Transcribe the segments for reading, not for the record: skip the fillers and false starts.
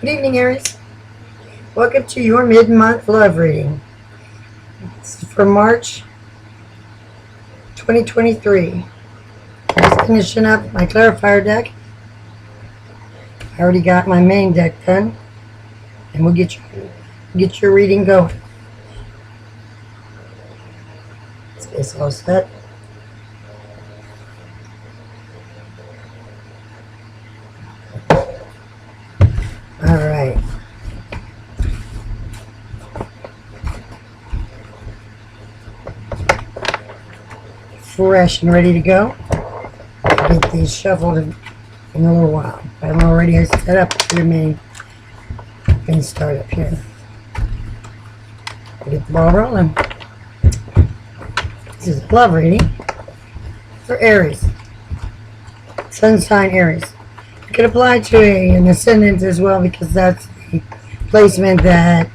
Good evening, Aries. Welcome to your mid-month love reading. This is for March 2023. Just finishing up my clarifier deck. I already got my main deck done, and we'll get your reading going. It's all set. All right. Fresh and ready to go. I'll get these shuffled in a little while. I'm already set up your main start up here. We'll get the ball rolling. This is a love reading for Aries. Sun sign Aries. It can apply to an ascendant as well, because that's the placement that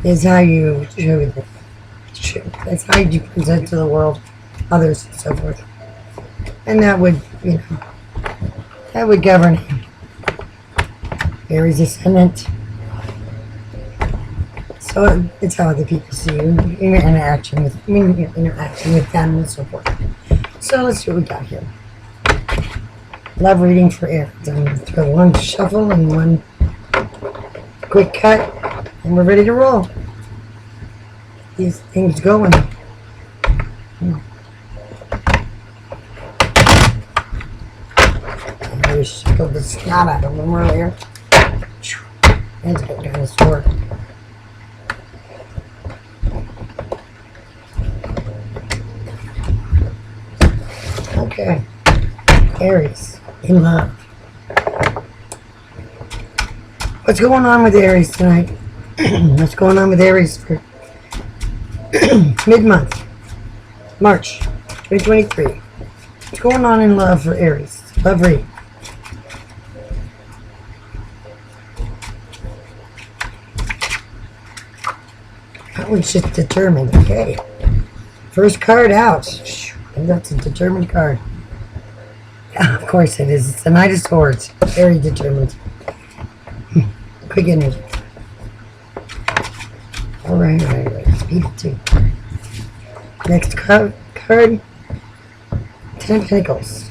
is how you that's how you present to the world, others, and so forth. And that would, that would govern him. Aries ascendant. So it's how other people see you in your interaction with them and so forth. So let's see what we got here. Love reading for Aries. I'm going to throw one shuffle and one quick cut, and we're ready to roll. These things going. I just shuffled the snot out of them earlier. It's getting kind of sore. Okay. Aries. In love. What's going on with Aries tonight? What's going on with Aries for mid-month, March 2023? What's going on in love for Aries? Love reading. That one's just determined. Okay. First card out. And that's a determined card. Of course it is. It's the Knight of Swords. Very determined. Quick energy. Alright. Speed it too. Next card. Ten of Pentacles.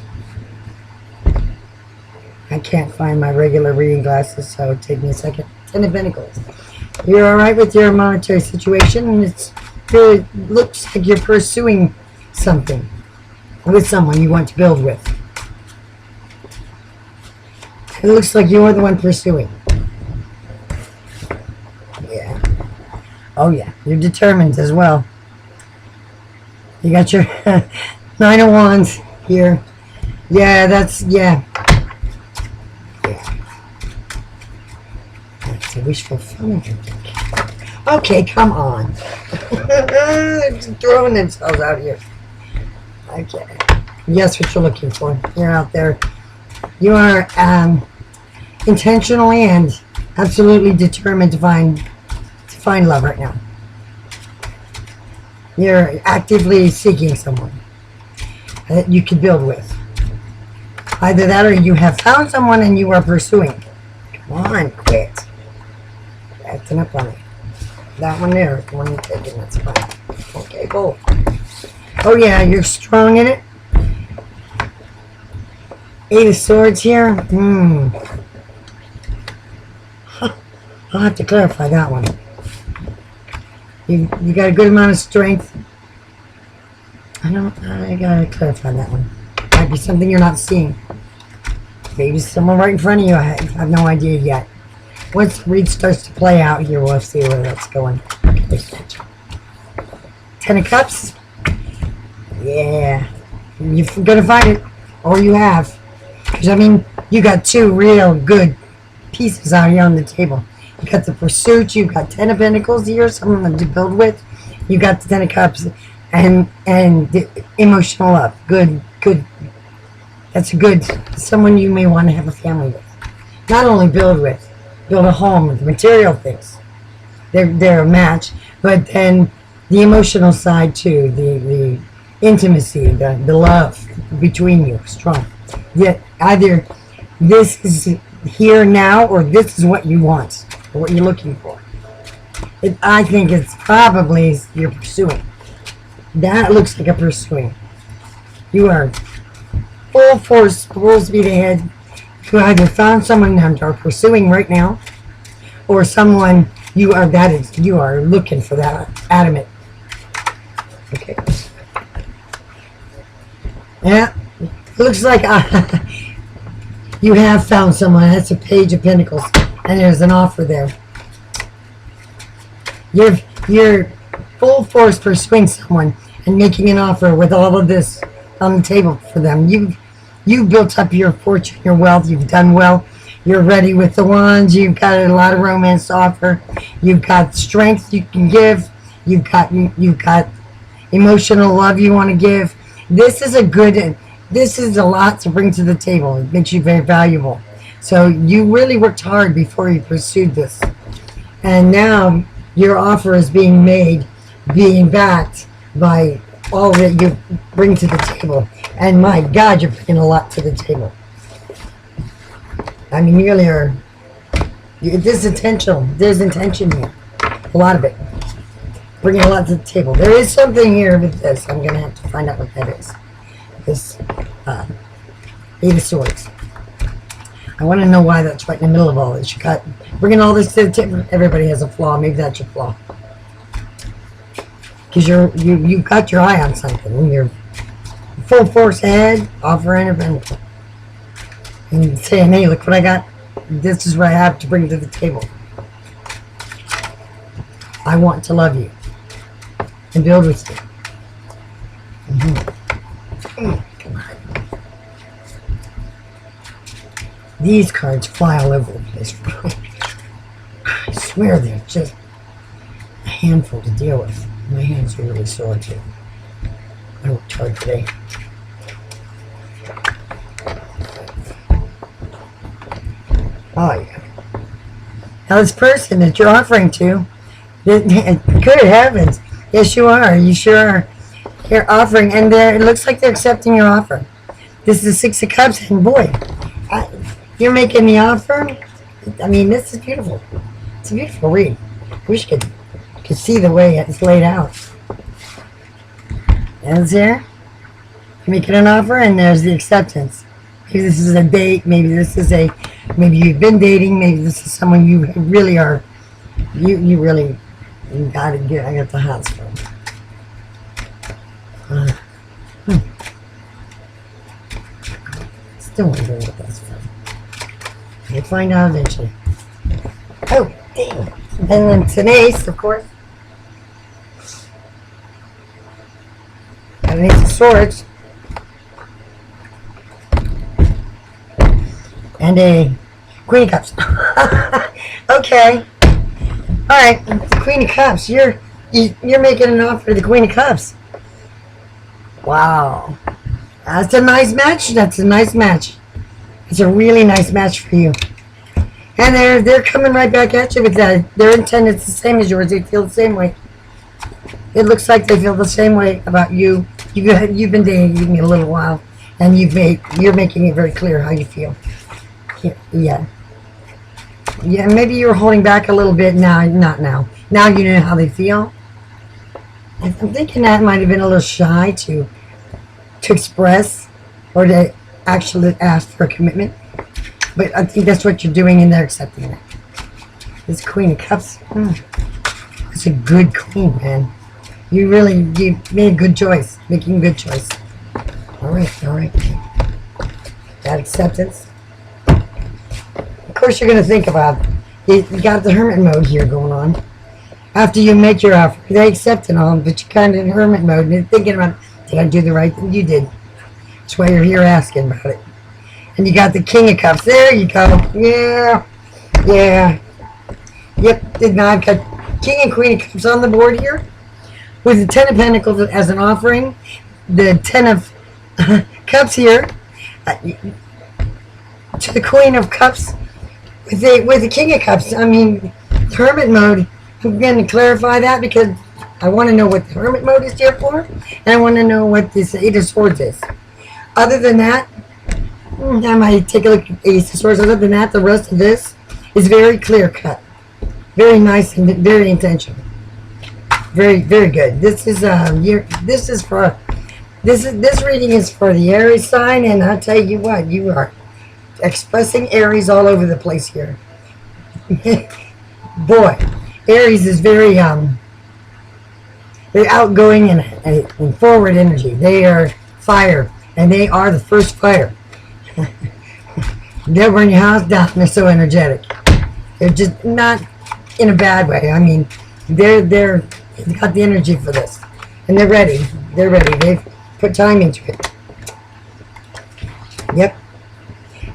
I can't find my regular reading glasses, so it'll take me a second. Ten of Pentacles. You're alright with your monetary situation, and it really looks like you're pursuing something with someone you want to build with. It looks like you're the one pursuing. Yeah. Oh yeah, you're determined as well. You got your 9 of Wands here. Yeah, that's That's a wish fulfillment. Okay, come on. They're just throwing themselves out here. Okay. Yes, what you're looking for. You're out there. You are intentionally and absolutely determined to find love right now. You're actively seeking someone that you can build with. Either that, or you have found someone and you are pursuing. Come on, quit. Acting up on it. That one there is the one you're taking. That's fine. Okay, both. Oh yeah, you're strong in it. 8 of Swords here. I'll have to clarify that one. You got a good amount of strength. I gotta clarify that one. Might be something you're not seeing. Maybe someone right in front of you. I have no idea yet. Once the read starts to play out here, we'll see where that's going. 10 of Cups. Yeah. You're gonna find it. Or you have. Because, I mean, you got two real good pieces out here on the table. You got the pursuit, you got 10 of Pentacles here, someone to build with. You got the 10 of Cups and the emotional love. Good. That's good. Someone you may want to have a family with. Not only build with, build a home with material things. They're a match. But then the emotional side too, the intimacy, the love between you, strong. Yet either this is here now, or this is what you want, or what you're looking for. I think it's probably you're pursuing. That looks like a pursuing. You are full force, full speed ahead. You either found someone that are pursuing right now, or someone you are looking for that adamant. Okay. Yeah, looks like you have found someone. That's a Page of Pentacles, and there's an offer there. You're full force pursuing someone and making an offer with all of this on the table for them. You've built up your fortune, your wealth. You've done well. You're ready with the wands. You've got a lot of romance to offer. You've got strength you can give. You've got emotional love you want to give. This is a lot to bring to the table. It makes you very valuable. So you really worked hard before you pursued this. And now your offer is being made, being backed by all that you bring to the table. And my God, you're bringing a lot to the table. I mean, you really are. There's intention here. A lot of it. Bringing a lot to the table. There is something here with this. I'm going to have to find out what that is. This Eight of Swords. I want to know why that's right in the middle of all this. You got bringing all this to the table. Everybody has a flaw. Maybe that's your flaw. Because you've got your eye on something. And you're full force ahead, offering a benefit. And saying, hey, look what I got. This is what I have to bring to the table. I want to love you and build with you. Come on. These cards fly all over the place. I swear they're just a handful to deal with. My hands are really sore too. I worked hard today. Oh yeah. Now this person that you're offering to, good heavens, yes you are. You sure are. You're offering, and it looks like they're accepting your offer. This is the Six of Cups, and boy, you're making the offer. I mean, this is beautiful. It's a beautiful read. I wish you could see the way it's laid out. And there, you're making an offer, and there's the acceptance. Maybe this is a date. Maybe you've been dating. Maybe this is someone you really are. You really gotta get. I got the hots from. Still wondering what that's from. We'll find out eventually. Oh, dang. And then it's an ace, of course. An Ace of Swords. And a Queen of Cups. Okay. Alright, Queen of Cups. You're making an offer to the Queen of Cups. Wow. That's a nice match. That's a nice match. It's a really nice match for you. And they're coming right back at you with that. Their intent is the same as yours. They feel the same way. It looks like they feel the same way about you. You've been dating a little while, and you're making it very clear how you feel. Yeah. Yeah, maybe you were holding back a little bit. Now, not now. Now you know how they feel. I'm thinking that might have been a little shy to express or to actually ask for a commitment. But I think that's what you're doing, and they're accepting it. This Queen of Cups, it's a good queen, man. You made a good choice, making a good choice. All right. That acceptance. Of course, you're going to think about it. You got the hermit mode here going on. After you make your offer, they accept it all, but you're kind of in hermit mode and you're thinking about, did I do the right thing? You did. That's why you're here asking about it. And you got the King of Cups. There you go. Yeah. Yep. Now I've got King and Queen of Cups on the board here. With the Ten of Pentacles as an offering. The Ten of Cups here. To the Queen of Cups. With the King of Cups. I mean, the Hermit mode. I'm going to clarify that because I want to know what the Hermit mode is here for. And I want to know what this Eight of Swords is. Other than that, I might take a look at Ace of Swords. Other than that, the rest of this is very clear cut. Very nice and very intentional. Very, very good. This is this reading is for the Aries sign, and I'll tell you what, you are expressing Aries all over the place here. Boy, Aries is very very outgoing and forward energy. They are fire, and they are the first fire. They'll burn your house down. They're so energetic. They're just not in a bad way. I mean, they've got the energy for this, and they're ready. They're ready. They've put time into it. Yep.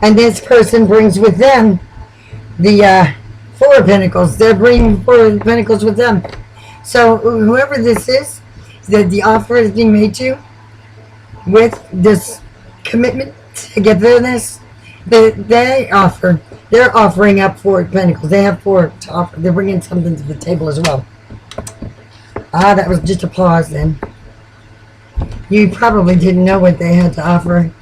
And this person brings with them the Four of Pentacles. They're bringing Four of Pentacles with them. So whoever this is, that the offer is being made to, with this commitment, togetherness, they're offering up Four of Pentacles. They have four to offer. They're bringing something to the table as well. Ah, that was just a pause then. You probably didn't know what they had to offer.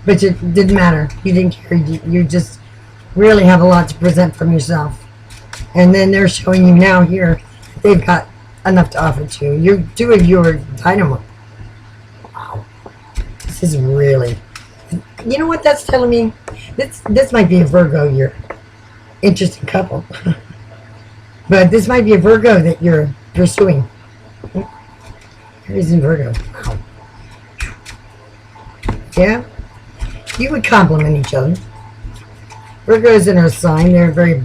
But it didn't matter. You didn't care. You just really have a lot to present from yourself. And then they're showing you now here that they've got enough to offer to you. You're doing your dynamo. Wow. This is really... You know what that's telling me? This might be a Virgo, your interesting couple. But this might be a Virgo that you're pursuing. Aries and Virgo. Wow. Yeah? You would complement each other. Virgo's in our sign. They're very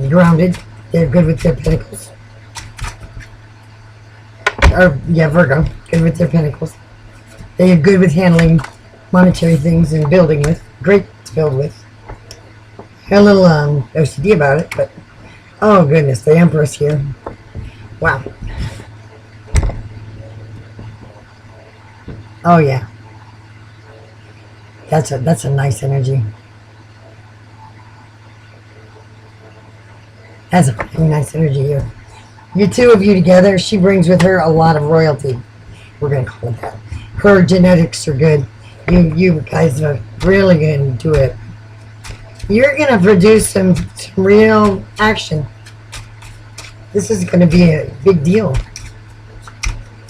grounded. They're good with their pentacles. Or, yeah, Virgo. Good with their pentacles. They are good with handling monetary things and building with. Great to build with. Got a little OCD about it, but oh goodness, the Empress here. Wow. Oh yeah. That's a nice energy. That's a pretty nice energy here. You two of you together, she brings with her a lot of royalty. We're gonna call it that. Her genetics are good. You guys are really gonna do it. You're gonna produce some real action. This is gonna be a big deal.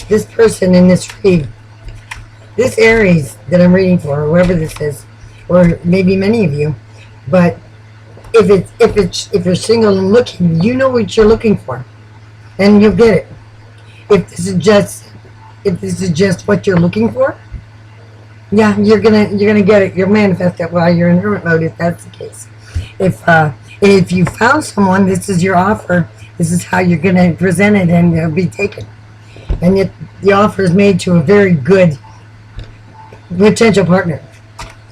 This person in this read, this Aries that I'm reading for, whoever this is, or maybe many of you, but if you're single and looking, you know what you're looking for, and you'll get it. If this is just what you're looking for, yeah, you're gonna get it. You'll manifest it while you're in hermit mode if that's the case. If you found someone, this is your offer. This is how you're gonna present it, and it'll be taken. And yet the offer is made to a very good potential partner,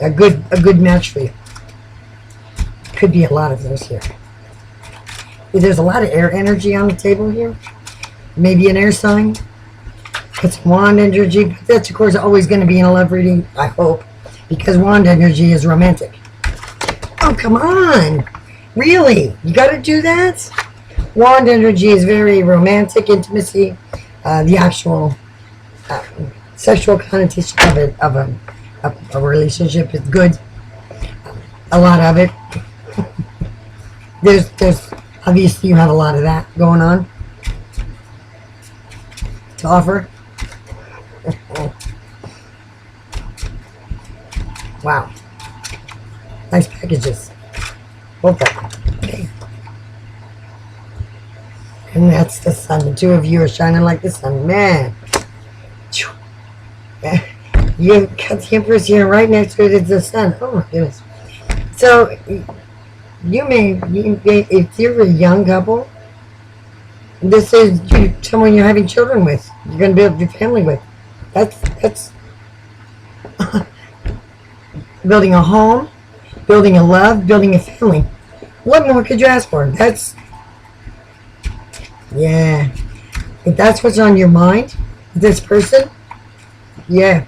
a good match for you. Could be a lot of those here. There's a lot of air energy on the table here. Maybe an air sign. It's wand energy, but that's of course always going to be in a love reading, I hope, because wand energy is romantic. Oh, come on. Really? You got to do that? Wand energy is very romantic, intimacy, the actual sexual connotation of a relationship is good. A lot of it. There's obviously you have a lot of that going on to offer. Wow. Nice packages. Both of them. Okay. And that's the sun. The two of you are shining like the sun. Man. You got the Empress here right next to it is the sun. Oh my goodness. So if you're a young couple, this is someone you're having children with. You're going to build your family with. That's building a home, building a love, building a family. What more could you ask for? Yeah. If that's what's on your mind, this person, yeah,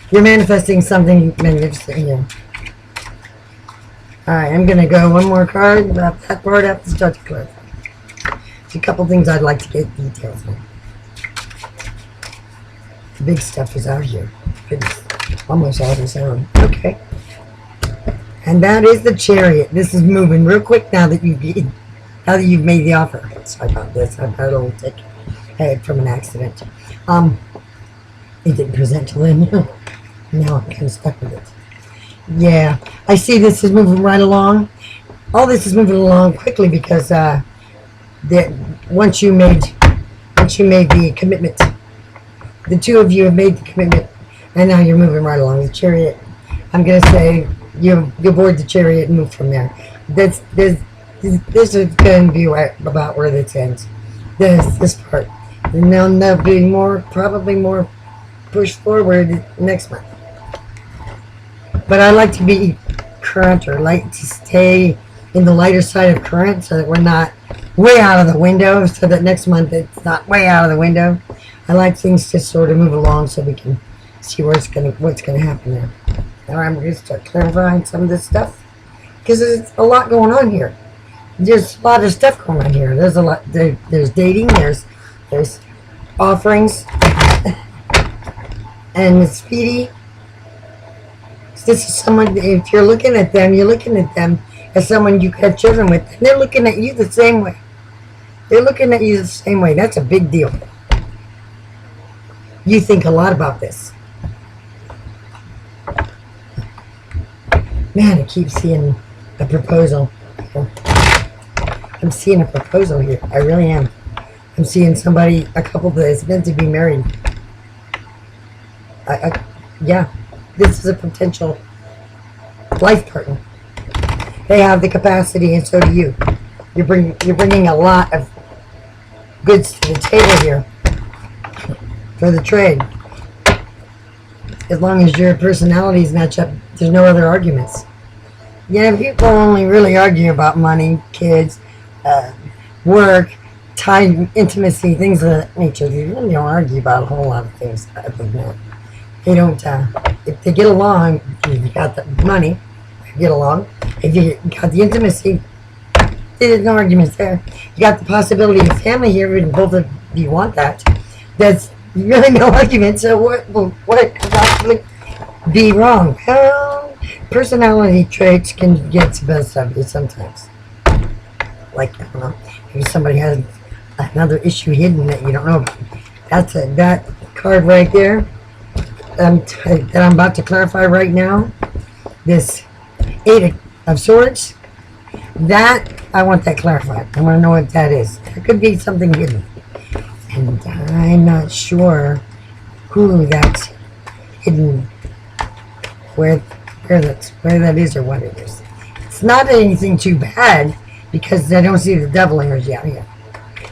you're manifesting something magnificent here. Alright, I'm going to go one more card about that part after start to clarify. There's a couple things I'd like to get details on. The big stuff is out here. Goodness. Almost all the sound. Okay. And that is the Chariot. This is moving real quick now that you've made the offer. Sorry about this. I've had a little tick head from an accident. It didn't present till then. Now I'm kind of stuck with it. Yeah, I see this is moving right along. All this is moving along quickly because once you made the commitment, the two of you have made the commitment, and now you're moving right along. The Chariot, I'm gonna say you board the Chariot and move from there. This is going to be right about where this ends. This part, and then there'll be probably more push forward next month. But I like to be current, or like to stay in the lighter side of current, so that we're not way out of the window, so that next month it's not way out of the window. I like things to sort of move along so we can see what's gonna happen there. Now I'm going to start clarifying some of this stuff because there's a lot going on here. There's a lot of stuff going on here. There's a lot. There's dating. There's offerings, and it's Speedy. This is someone. If you're looking at them, you're looking at them as someone you could have children with. And they're looking at you the same way. They're looking at you the same way. That's a big deal. You think a lot about this. Man, I keep seeing a proposal. I'm seeing a proposal here. I really am. I'm seeing a couple that is meant to be married. Yeah, this is a potential life partner. They have the capacity, and so do you. You're bringing a lot of goods to the table here for the trade. As long as your personalities match up, there's no other arguments. Yeah, people only really argue about money, kids, work, time, intimacy, things of that nature. They really don't argue about a whole lot of things other than that. They don't, if they get along, if you got the money, get along. If you got the intimacy, there's no arguments there. You got the possibility of family here, and both of you want that. That's really no argument. So what could possibly be wrong? Well, personality traits can get the best of you sometimes. Like, I don't know, maybe somebody has another issue hidden that you don't know about. That card right there that I'm about to clarify right now. This 8 of Swords. That, I want that clarified. I want to know what that is. There could be something hidden. And I'm not sure who that's hidden, where that is or what it is. It's not anything too bad because I don't see the devil energy out here.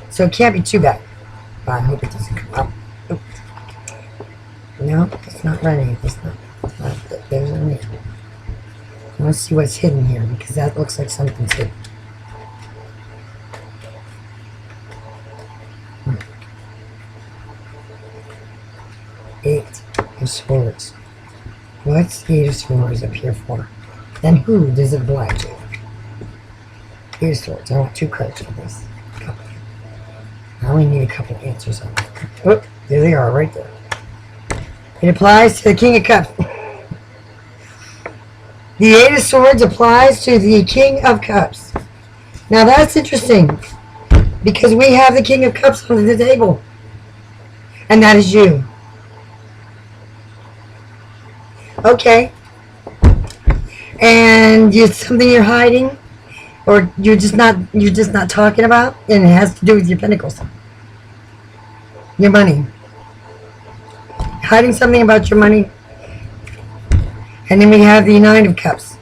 So it can't be too bad. I hope it doesn't come out. Oops. No, it's not running. It's not. There's only. Let's see what's hidden here, because that looks like something's hidden. Eight of Swords. What's the 8 of Swords up here for? And who does it belong to? 8 of Swords. I want 2 cards for this. I only need a couple of answers on that. Oh, there they are, right there. It applies to the King of Cups. The 8 of Swords applies to the King of Cups. Now that's interesting, because we have the King of Cups on the table. And that is you. Okay. And it's something you're hiding, or you're just not talking about, and it has to do with your pentacles. Your money. Hiding something about your money. And then we have the 9 of Cups.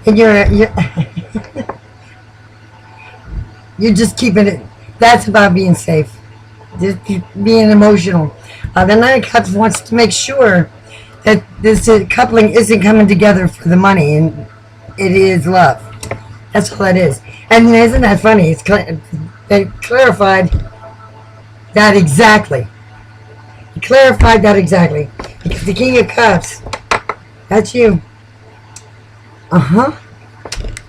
And you're you're just keeping it. That's about being safe. Just being emotional. The 9 of Cups wants to make sure that this coupling isn't coming together for the money, and it is love. That's all that is. And isn't that funny? They clarified that exactly. He clarified that exactly. Because the King of Cups, that's you.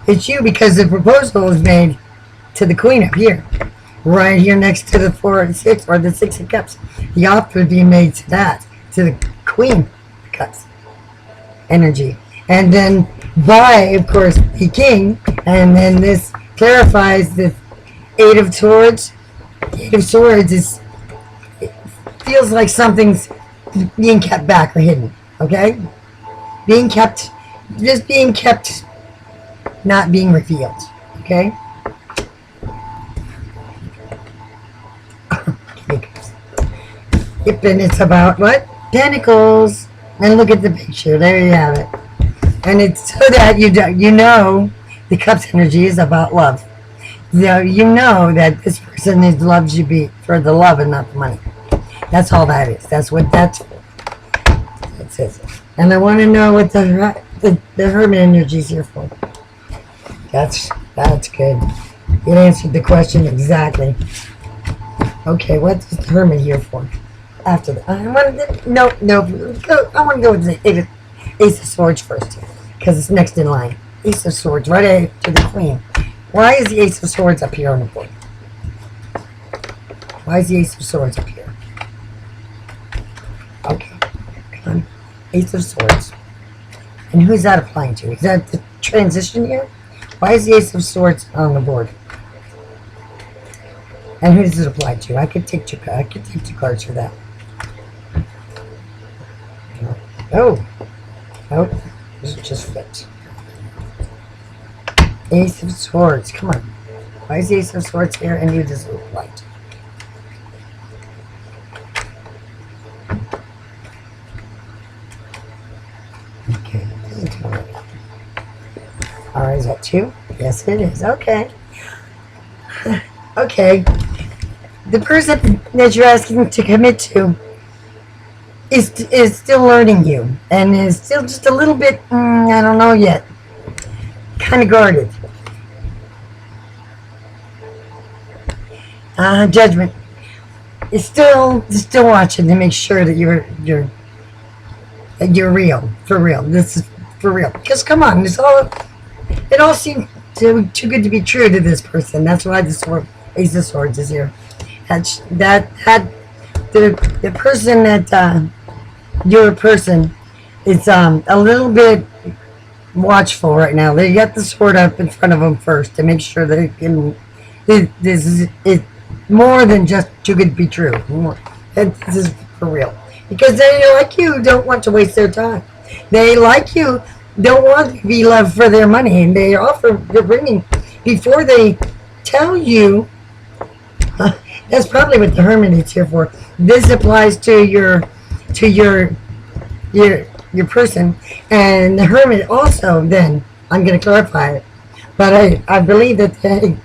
It's you, because the proposal was made to the Queen up here. Right here next to the 4 and 6, or the 6 of Cups. The offer being made to that. to the Queen of Cups energy. And then by, of course, the King, and then this clarifies the Eight of Swords. The Eight of Swords is, it feels like something's being kept back or hidden, okay? Being kept, just being kept, not being revealed, okay? Yep, and it's about what? Pentacles. And look at the picture. There you have it. And it's so that you know the Cups energy is about love. You know that this person loves you for the love and not the money. That's all that is. That's what that's for. That's it. And I want to know what the Hermit energy is here for. That's good. It answered the question exactly. Okay, what's the Hermit here for? After that, I want to go with the Ace of Swords first, because it's next in line. Ace of Swords, right after the Queen. Why is the Ace of Swords up here on the board? Why is the Ace of Swords up here? Okay, come on. Ace of Swords. And who's that applying to? Is that the transition here? Why is the Ace of Swords on the board? And who does it apply to? I could take two cards for that. Oh, this just flipped. Ace of Swords, come on. Why is the Ace of Swords here and who does it apply to? Okay, alright, is that two? Yes, it is. Okay. Okay. The person that you're asking to commit to is still learning you and is still just a little bit, I don't know yet, kind of guarded. Judgment is still watching to make sure that you're real, for real. This is for real. Because come on, it all seems too good to be true to this person. That's why the Ace of Swords is here. The person that your person is a little bit watchful right now. They got the sword up in front of them first to make sure that it can. This is more than just too good to be true. This is for real because they like you, don't want to waste their time. They like you, don't want to be loved for their money, and they're bringing before they tell you. That's probably what the Hermit is here for. This applies to your person, and the Hermit also. Then I'm going to clarify it, but I believe that the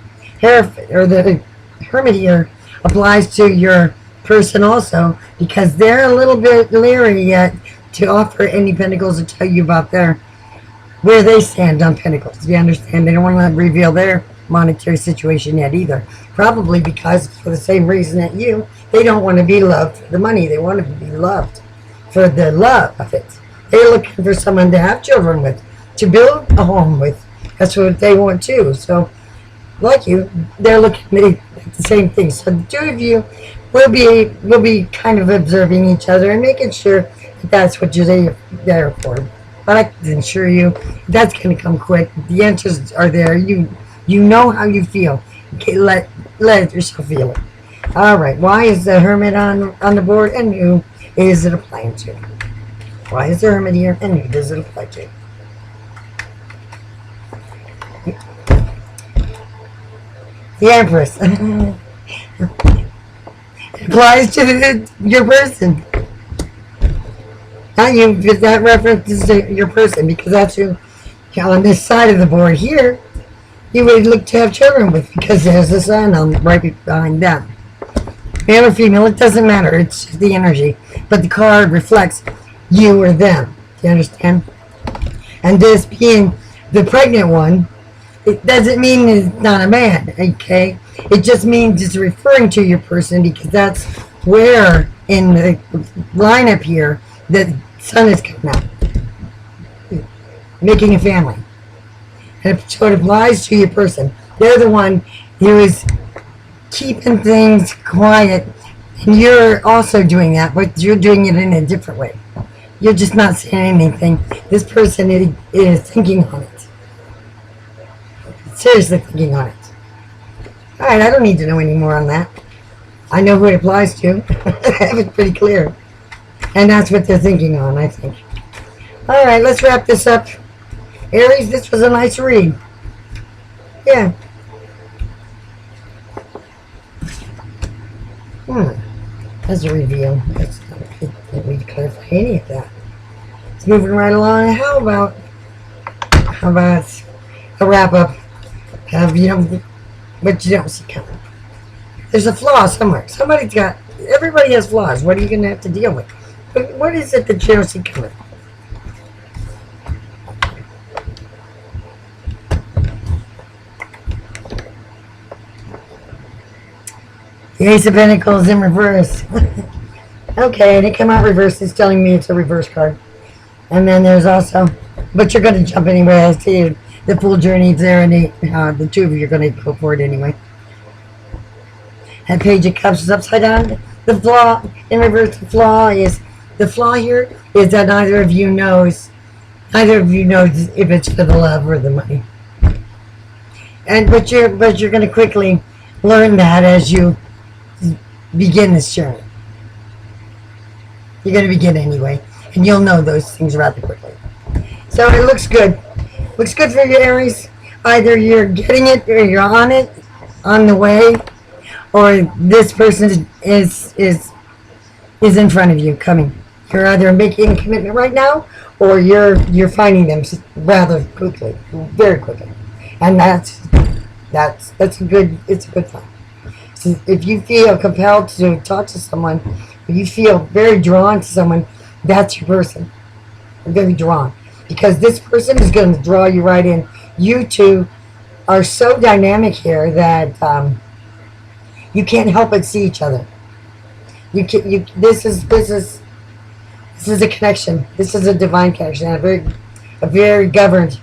Hermit here applies to your person also because they're a little bit leery yet to offer any pentacles or tell you about where they stand on pentacles. You understand? They don't want to reveal their monetary situation yet either. Probably because for the same reason that they don't want to be loved for the money. They want to be loved for the love of it. They're looking for someone to have children with, to build a home with. That's what they want too. So, like you, they're looking at the same thing. So the two of you will be kind of observing each other and making sure that that's what you're there for. But I can assure you that's going to come quick. The answers are there. You know how you feel. Okay, let yourself feel it. All right. Why is the Hermit on the board, and who is it applying to? Why is the Hermit here, and who does it apply to? The Empress. It applies to your person. Not you, because that references to your person, because that's who on this side of the board here you would look to have children with, because there's the sun right behind them. Male or female, it doesn't matter. It's the energy. But the card reflects you or them. Do you understand? And this being the pregnant one, it doesn't mean it's not a man, okay? It just means it's referring to your person because that's where in the lineup here the sun is coming out. Making a family. And so it applies to your person. They're the one who is keeping things quiet And you're also doing that, but you're doing it in a different way. You're just not saying anything. This person is thinking on it. Seriously thinking on it. Alright, I don't need to know any more on that. I know who it applies to. I have it pretty clear. And that's what they're thinking on, I think. Alright, let's wrap this up. Aries, this was a nice read. Yeah. That's a reveal. It didn't need to clarify any of that. It's moving right along. How about a wrap up of, what you don't see coming? There's a flaw somewhere. Everybody has flaws. What are you going to have to deal with? But what is it that you don't see coming? The Ace of Pentacles in reverse. Okay, and it came out reversed. It's telling me it's a reverse card. And then there's also, but you're going to jump anyway. I see the full journey there, and the two of you are going to go for it anyway. That Page of Cups is upside down. The flaw in reverse. The flaw here is that neither of you knows if it's for the love or the money. And but you're going to quickly learn that as you begin this journey. You're going to begin anyway, and you'll know those things rather quickly. So it looks good. Looks good for you, Aries. Either you're getting it, or you're on it, on the way, or this person is in front of you, coming. You're either making a commitment right now, or you're finding them rather quickly, very quickly, and that's a good. It's a good time. So if you feel compelled to talk to someone, if you feel very drawn to someone, that's your person. You're going to be drawn. Because this person is going to draw you right in. You two are so dynamic here that you can't help but see each other. This is a connection. This is a divine connection, a very governed.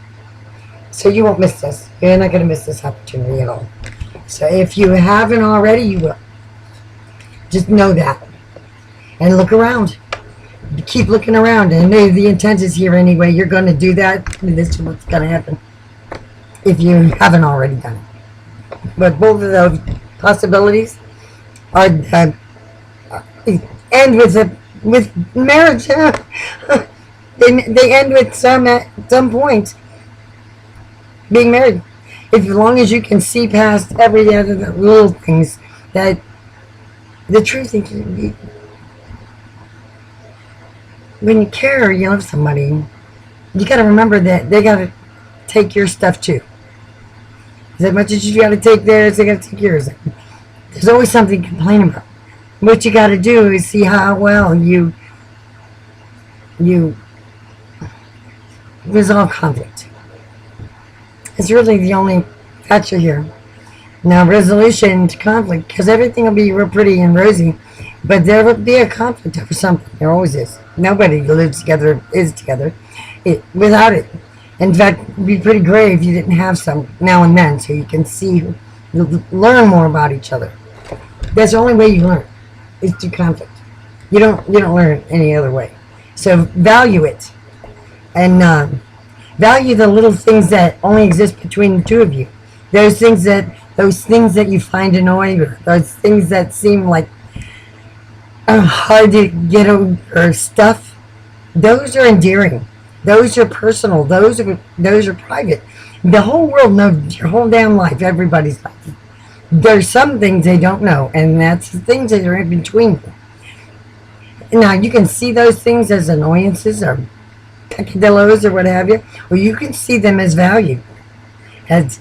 So you won't miss this. You're not going to miss this opportunity at all. So if you haven't already, you will. Just know that. And look around. Keep looking around. And the intent is here anyway. You're going to do that. And this is what's going to happen. If you haven't already done it. But both of those possibilities are end with marriage. They end with at some point being married. As long as you can see past every other little things, that the truth is, when you care or you love somebody, you got to remember that they got to take your stuff too. As much as you got to take theirs, they got to take yours. There's always something to complain about. What you got to do is see how well you resolve conflict. It's really the only factor here. Now, resolution to conflict, because everything will be real pretty and rosy, but there will be a conflict over something. There always is. Nobody lives together is together without it. In fact, it would be pretty great if you didn't have some now and then, so you can learn more about each other. That's the only way you learn, is through conflict. You don't learn any other way. So value it, and value the little things that only exist between the two of you. Those things that you find annoying, or those things that seem like hard to get over stuff. Those are endearing. Those are personal. Those are private. The whole world knows your whole damn life, everybody's life. There's some things they don't know, and that's the things that are in between. Now, you can see those things as annoyances or peccadillos or what have you, or you can see them as value, as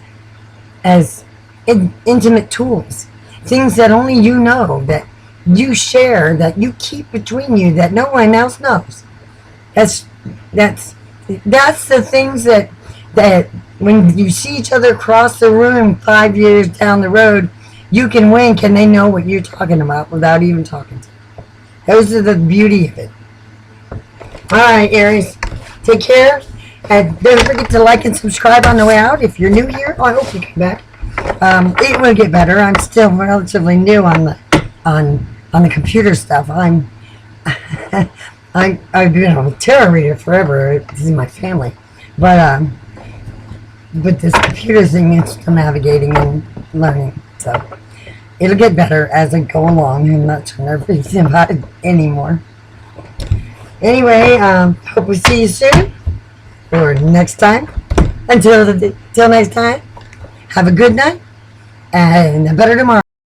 intimate tools, things that only you know, that you share, that you keep between you, that no one else knows. That's the things that when you see each other across the room 5 years down the road, you can wink and they know what you're talking about without even talking to you. Those are the beauty of it. All right, Aries, take care, and don't forget to like and subscribe on the way out. If you're new here, I hope you come back. It will get better. I'm still relatively new on on the computer stuff. I've been a tarot reader forever. This is my family, but this computer thing is still navigating and learning. So it'll get better as I go along. I'm not too nervous about it anymore. Anyway, hope we see you soon or next time. Until next time, have a good night and a better tomorrow.